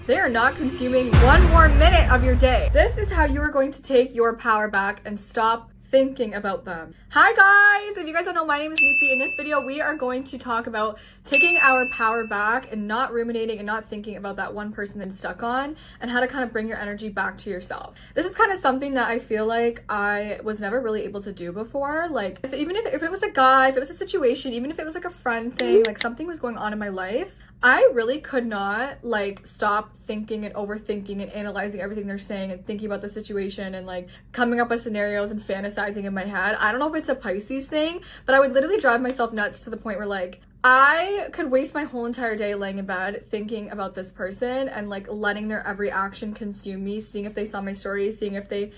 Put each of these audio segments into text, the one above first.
They are not consuming one more minute of your day. This is how you are going to take your power back and stop thinking about them. Hi guys! If you guys don't know, my name is Neeti. In this video, we are going to talk about taking our power back and not ruminating and not thinking about that one person that's stuck on, and how to kind of bring your energy back to yourself. This is kind of something that I feel like I was never really able to do before. Like, even if it was a guy, if it was a situation, even if it was like a friend thing, like something was going on in my life, I really could not like stop thinking and overthinking and analyzing everything they're saying and thinking about the situation and like coming up with scenarios and fantasizing in my head. I don't know if it's a Pisces thing, but I would literally drive myself nuts to the point where like I could waste my whole entire day laying in bed thinking about this person and like letting their every action consume me, seeing if they saw my story, seeing if they,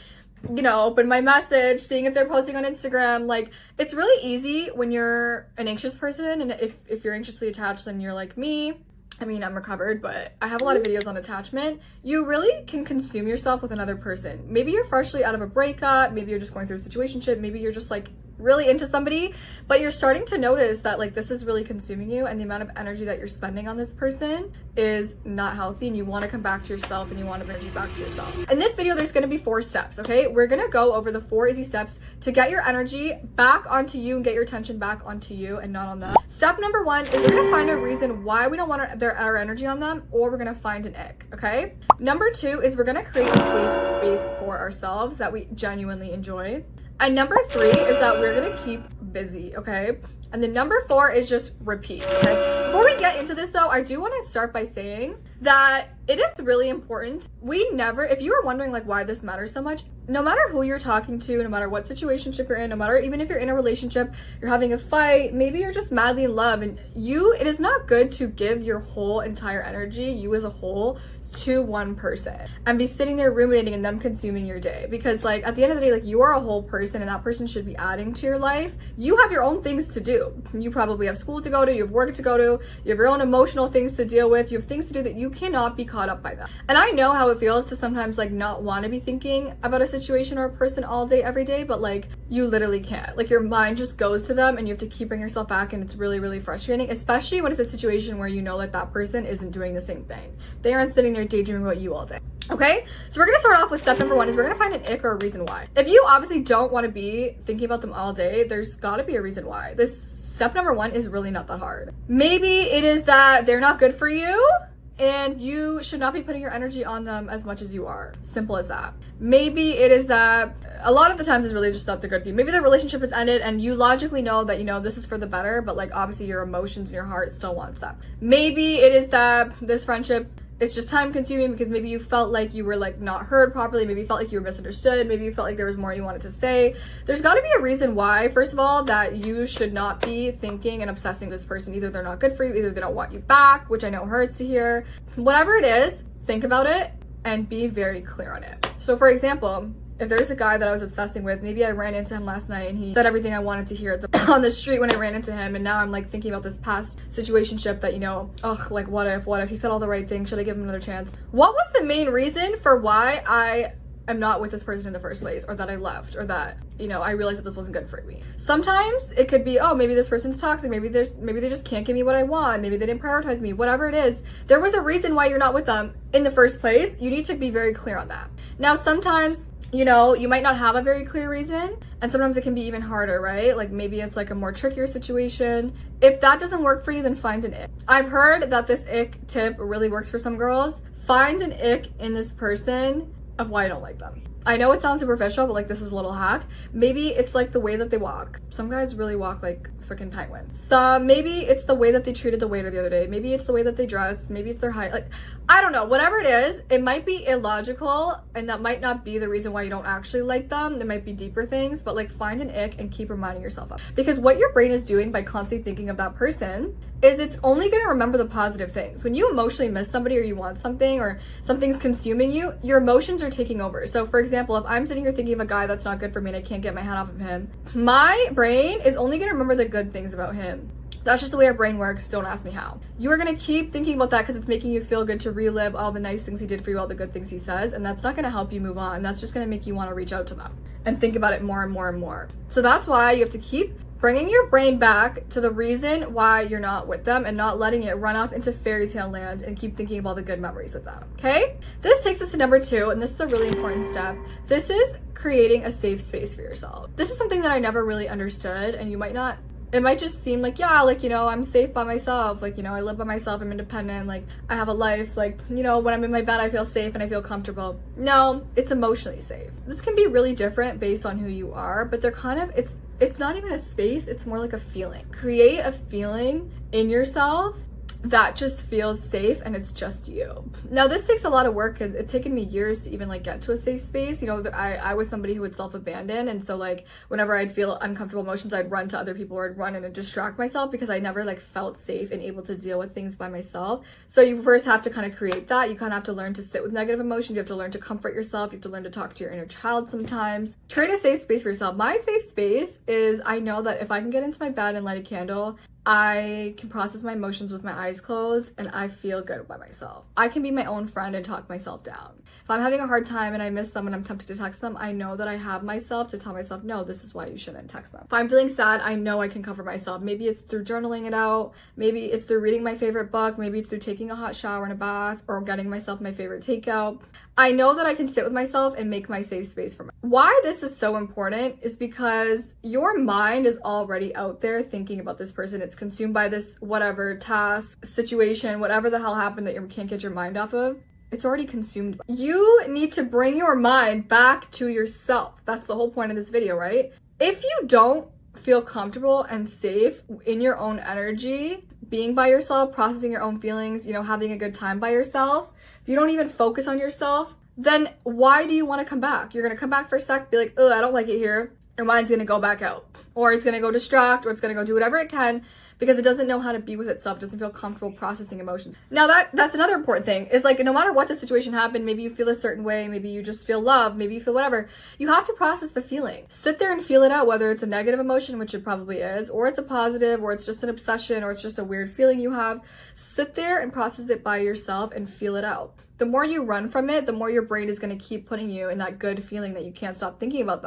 you know, open my message, seeing if they're posting on Instagram. Like, it's really easy when you're an anxious person, and if you're anxiously attached, then you're like me. I mean, I'm recovered, but I have a lot of videos on attachment. You really can consume yourself with another person. Maybe you're freshly out of a breakup, maybe you're just going through a situationship, maybe you're just like really into somebody, but you're starting to notice that like this is really consuming you, and the amount of energy that you're spending on this person is not healthy, and you want to come back to yourself and you want to bring energy back to yourself. In this video, there's going to be 4 steps, okay? We're going to go over the 4 easy steps to get your energy back onto you and get your attention back onto you and not on them. Step number 1 is we're going to find a reason why we don't want our energy on them, or we're going to find an ick, okay? Number 2 is we're going to create a safe space for ourselves that we genuinely enjoy. And number 3 is that we're gonna keep busy, okay? And then number 4 is just repeat, okay? Before we get into this though, I do want to start by saying that it is really important. If you are wondering like why this matters so much, no matter who you're talking to, no matter what situationship you're in, no matter even if you're in a relationship, you're having a fight, maybe you're just madly in love, and it is not good to give your whole entire energy, you as a whole, to one person and be sitting there ruminating and them consuming your day. Because like at the end of the day, like you are a whole person and that person should be adding to your life. You have your own things to do. You probably have school to go to, you have work to go to, you have your own emotional things to deal with, you have things to do that you cannot be caught up by them. And I know how it feels to sometimes like not want to be thinking about a situation or a person all day every day, but like you literally can't. Like your mind just goes to them and you have to keep bringing yourself back, and it's really, really frustrating, especially when it's a situation where you know that that person isn't doing the same thing. They aren't sitting there daydreaming about you all day. Okay, so we're gonna start off with step number 1 is we're gonna find an ick or a reason why. If you obviously don't want to be thinking about them all day, there's got to be a reason why. This step number 1 is really not that hard. Maybe it is that they're not good for you and you should not be putting your energy on them as much as you are. Simple as that. Maybe it is that a lot of the times it's really just that they're good for you. Maybe the relationship has ended and you logically know that, you know, this is for the better, but like obviously your emotions and your heart still wants that. Maybe it is that this friendship, it's just time consuming because maybe you felt like you were like not heard properly. Maybe you felt like you were misunderstood. Maybe you felt like there was more you wanted to say. There's got to be a reason why, first of all, that you should not be thinking and obsessing this person. Either they're not good for you, either they don't want you back, which I know hurts to hear. Whatever it is, think about it and be very clear on it. So for example, if there's a guy that I was obsessing with, maybe I ran into him last night and he said everything I wanted to hear on the street when I ran into him, and now I'm like thinking about this past situationship that, you know, ugh, like what if he said all the right things, should I give him another chance? What was the main reason for why I am not with this person in the first place, or that I left, or that, you know, I realized that this wasn't good for me? Sometimes it could be, oh, maybe this person's toxic, maybe they just can't give me what I want, maybe they didn't prioritize me, whatever it is. There was a reason why you're not with them in the first place. You need to be very clear on that. Now, sometimes, you know, you might not have a very clear reason, and sometimes it can be even harder, right? Like maybe it's like a more trickier situation. If that doesn't work for you, then find an ick. I've heard that this ick tip really works for some girls. Find an ick in this person of why you don't like them. I know it sounds superficial, but like this is a little hack. Maybe it's like the way that they walk. Some guys really walk like freaking penguins. Maybe it's the way that they treated the waiter the other day. Maybe it's the way that they dress. Maybe it's their height. Like, I don't know. Whatever it is, it might be illogical, and that might not be the reason why you don't actually like them. There might be deeper things, but like find an ick and keep reminding yourself of. Because what your brain is doing by constantly thinking of that person is it's only going to remember the positive things. When you emotionally miss somebody, or you want something, or something's consuming you, your emotions are taking over. So for example, if I'm sitting here thinking of a guy that's not good for me and I can't get my hand off of him, my brain is only going to remember the good things about him. That's just the way our brain works. Don't ask me how. You are going to keep thinking about that because it's making you feel good to relive all the nice things he did for you, all the good things he says, and that's not going to help you move on. That's just going to make you want to reach out to them and think about it more and more and more. So that's why you have to keep bringing your brain back to the reason why you're not with them and not letting it run off into fairy tale land and keep thinking of all the good memories with them, okay? This takes us to number 2, and this is a really important step. This is creating a safe space for yourself. This is something that I never really understood, and you might not. It might just seem like, yeah, like, you know, I'm safe by myself. Like, you know, I live by myself. I'm independent. Like, I have a life. Like, you know, when I'm in my bed, I feel safe and I feel comfortable. No, it's emotionally safe. This can be really different based on who you are, but they're kind of, it's not even a space. It's more like a feeling. Create a feeling in yourself that just feels safe and it's just you. Now this takes a lot of work. It's taken me years to even like get to a safe space. You know, I was somebody who would self-abandon, and so like whenever I'd feel uncomfortable emotions, I'd run to other people or I'd run and distract myself because I never like felt safe and able to deal with things by myself. So you first have to kind of create that. You kind of have to learn to sit with negative emotions. You have to learn to comfort yourself. You have to learn to talk to your inner child sometimes. Create a safe space for yourself. My safe space is, I know that if I can get into my bed and light a candle, I can process my emotions with my eyes closed and I feel good by myself. I can be my own friend and talk myself down. If I'm having a hard time and I miss them and I'm tempted to text them, I know that I have myself to tell myself, no, this is why you shouldn't text them. If I'm feeling sad, I know I can comfort myself. Maybe it's through journaling it out. Maybe it's through reading my favorite book. Maybe it's through taking a hot shower and a bath or getting myself my favorite takeout. I know that I can sit with myself and make my safe space for me. Why this is so important is because your mind is already out there thinking about this person. It's consumed by this whatever task, situation, whatever the hell happened that you can't get your mind off of. It's already consumed. You need to bring your mind back to yourself. That's the whole point of this video, right? If you don't feel comfortable and safe in your own energy, being by yourself, processing your own feelings, you know, having a good time by yourself, if you don't even focus on yourself, then why do you want to come back? You're going to come back for a sec, be like, oh, I don't like it here. Your mind's going to go back out, or it's going to go distract, or it's going to go do whatever it can because it doesn't know how to be with itself, doesn't feel comfortable processing emotions. Now that's another important thing is like, no matter what the situation happened, maybe you feel a certain way, maybe you just feel love, maybe you feel whatever, you have to process the feeling. Sit there and feel it out, whether it's a negative emotion, which it probably is, or it's a positive, or it's just an obsession, or it's just a weird feeling you have. Sit there and process it by yourself and feel it out. The more you run from it, the more your brain is going to keep putting you in that good feeling that you can't stop thinking about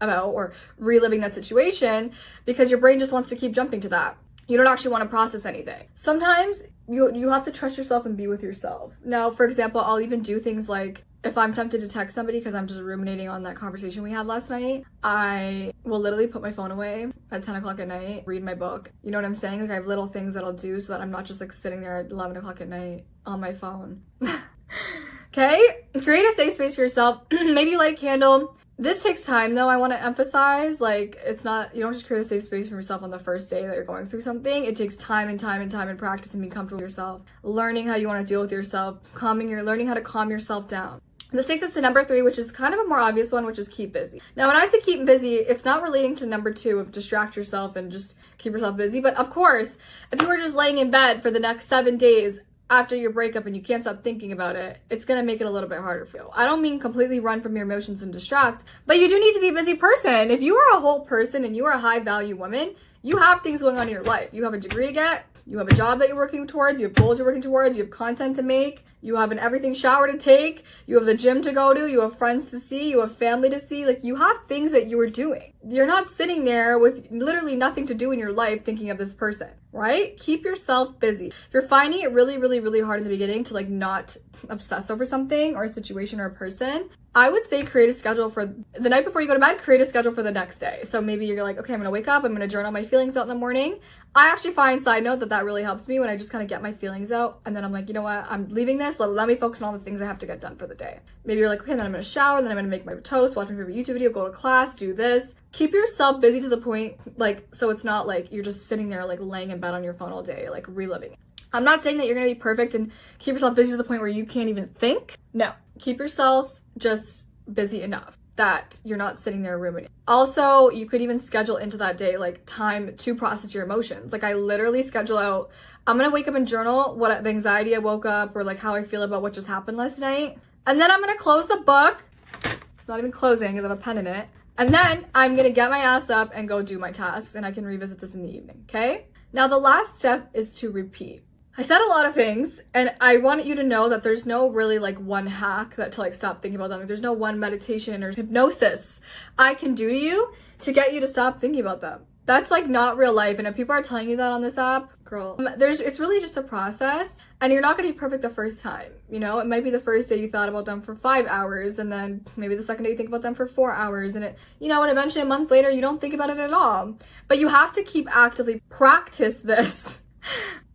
or reliving that situation, because your brain just wants to keep jumping to that. You don't actually want to process anything. Sometimes you have to trust yourself and be with yourself. Now, for example, I'll even do things like, if I'm tempted to text somebody because I'm just ruminating on that conversation we had last night, I will literally put my phone away at 10 o'clock at night, read my book. You know what I'm saying? Like, I have little things that I'll do so that I'm not just like sitting there at 11 o'clock at night on my phone. Okay? Create a safe space for yourself. Maybe you light a candle. This takes time though, I want to emphasize. Like, it's not, you don't just create a safe space for yourself on the first day that you're going through something. It takes time and time and time and practice and being comfortable with yourself, learning how you want to deal with yourself, learning how to calm yourself down. This takes us to number 3, which is kind of a more obvious one, which is keep busy. Now, when I say keep busy, it's not relating to number 2 of distract yourself and just keep yourself busy. But of course, if you were just laying in bed for the next 7 days after your breakup and you can't stop thinking about it, it's going to make it a little bit harder for you. I don't mean completely run from your emotions and distract, but you do need to be a busy person. If you are a whole person and you are a high value woman, you have things going on in your life. You have a degree to get, you have a job that you're working towards, you have goals you're working towards, you have content to make, you have an everything shower to take, you have the gym to go to, you have friends to see, you have family to see. Like, you have things that you are doing. You're not sitting there with literally nothing to do in your life thinking of this person, right? Keep yourself busy. If you're finding it really, really, really hard in the beginning to like not obsess over something or a situation or a person, I would say create a schedule for the night before you go to bed, create a schedule for the next day. So maybe you're like, okay, I'm gonna wake up, I'm gonna journal my feelings out in the morning. I actually find, side note, that really helps me when I just kind of get my feelings out. And then I'm like, you know what, I'm leaving this, let me focus on all the things I have to get done for the day. Maybe you're like, okay, then I'm gonna shower, then I'm gonna make my toast, watch my favorite YouTube video, go to class, do this. Keep yourself busy to the point, like, so it's not like you're just sitting there like laying in bed on your phone all day, like reliving it. I'm not saying that you're gonna be perfect and keep yourself busy to the point where you can't even think. No, keep yourself just busy enough that you're not sitting there ruminating. Also, you could even schedule into that day like time to process your emotions. Like, I literally schedule out, I'm gonna wake up and journal what the anxiety I woke up or like how I feel about what just happened last night. And then I'm gonna close the book, not even closing because I have a pen in it. And then I'm gonna get my ass up and go do my tasks, and I can revisit this in the evening, okay? Now, the last step is to repeat. I said a lot of things, and I want you to know that there's no really like one hack that to like stop thinking about them. Like, there's no one meditation or hypnosis I can do to you to get you to stop thinking about them. That's like not real life. And if people are telling you that on this app, girl, it's really just a process. And you're not going to be perfect the first time, you know? It might be the first day you thought about them for 5 hours, and then maybe the second day you think about them for 4 hours, and and eventually a month later you don't think about it at all. But you have to keep actively practice this.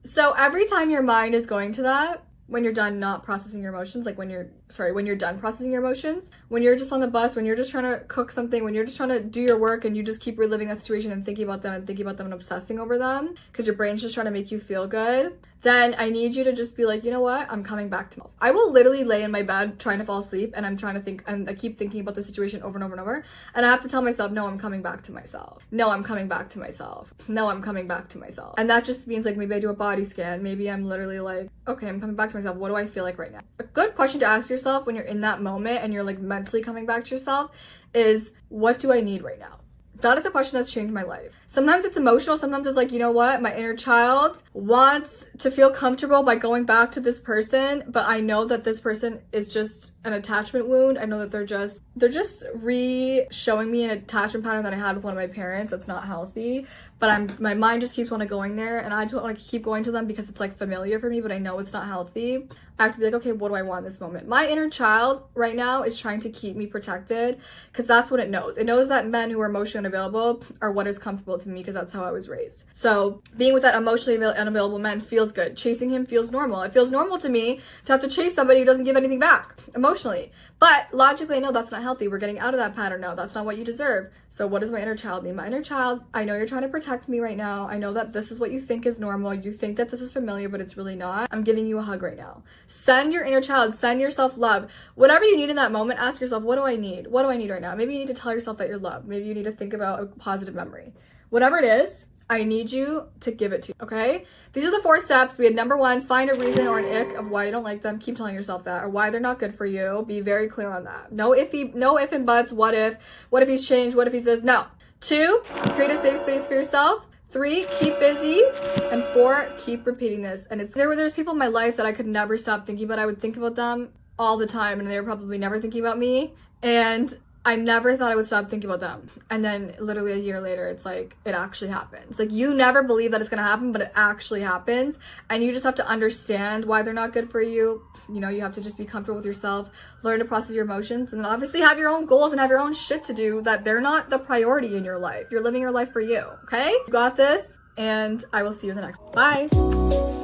So every time your mind is going to that, when you're done not processing your emotions, like when you're done processing your emotions, when you're just on the bus, when you're just trying to cook something, when you're just trying to do your work and you just keep reliving that situation and thinking about them and obsessing over them because your brain's just trying to make you feel good, then I need you to just be like, you know what? I'm coming back to myself. I will literally lay in my bed trying to fall asleep and I'm trying to think, and I keep thinking about the situation over and over and over. And I have to tell myself, no, I'm coming back to myself. No, I'm coming back to myself. No, I'm coming back to myself. And that just means like maybe I do a body scan. Maybe I'm literally like, okay, I'm coming back to myself. What do I feel like right now? A good question to ask yourself when you're in that moment and you're like mentally coming back to yourself is, what do I need right now? That is a question that's changed my life. Sometimes it's emotional. Sometimes it's like, you know what? My inner child wants to feel comfortable by going back to this person, but I know that this person is just an attachment wound. I know that they're just re-showing me an attachment pattern that I had with one of my parents that's not healthy, but my mind just keeps wanting going there, and I just want to keep going to them because it's like familiar for me, but I know it's not healthy. I have to be like, okay, what do I want in this moment? My inner child right now is trying to keep me protected because that's what it knows. It knows that men who are emotionally unavailable are what is comfortable to me because that's how I was raised. So being with that emotionally unavailable man feels good. Chasing him feels normal. It feels normal to me to have to chase somebody who doesn't give anything back emotionally. But logically, I know that's not healthy. We're getting out of that pattern now. That's not what you deserve. So what does my inner child need? My inner child, I know you're trying to protect me right now. I know that this is what you think is normal. You think that this is familiar, but it's really not. I'm giving you a hug right now. Send your inner child, send yourself love. Whatever you need in that moment, ask yourself, what do I need? What do I need right now? Maybe you need to tell yourself that you're loved. Maybe you need to think about a positive memory. Whatever it is, I need you to give it to you, okay? These are the 4 steps. We had number 1, find a reason or an ick of why you don't like them. Keep telling yourself that, or why they're not good for you. Be very clear on that. No if and buts. What if he's changed? What if he says no? 2, create a safe space for yourself. 3, keep busy. And 4, keep repeating this. And there's people in my life that I could never stop thinking about. I would think about them all the time, and they were probably never thinking about me. And I never thought I would stop thinking about them. And then literally a year later, it's like, it actually happens. Like, you never believe that it's gonna happen, but it actually happens. And you just have to understand why they're not good for you. You know, you have to just be comfortable with yourself, learn to process your emotions, and then obviously have your own goals and have your own shit to do, that they're not the priority in your life. You're living your life for you, okay? You got this, and I will see you in the next one. Bye.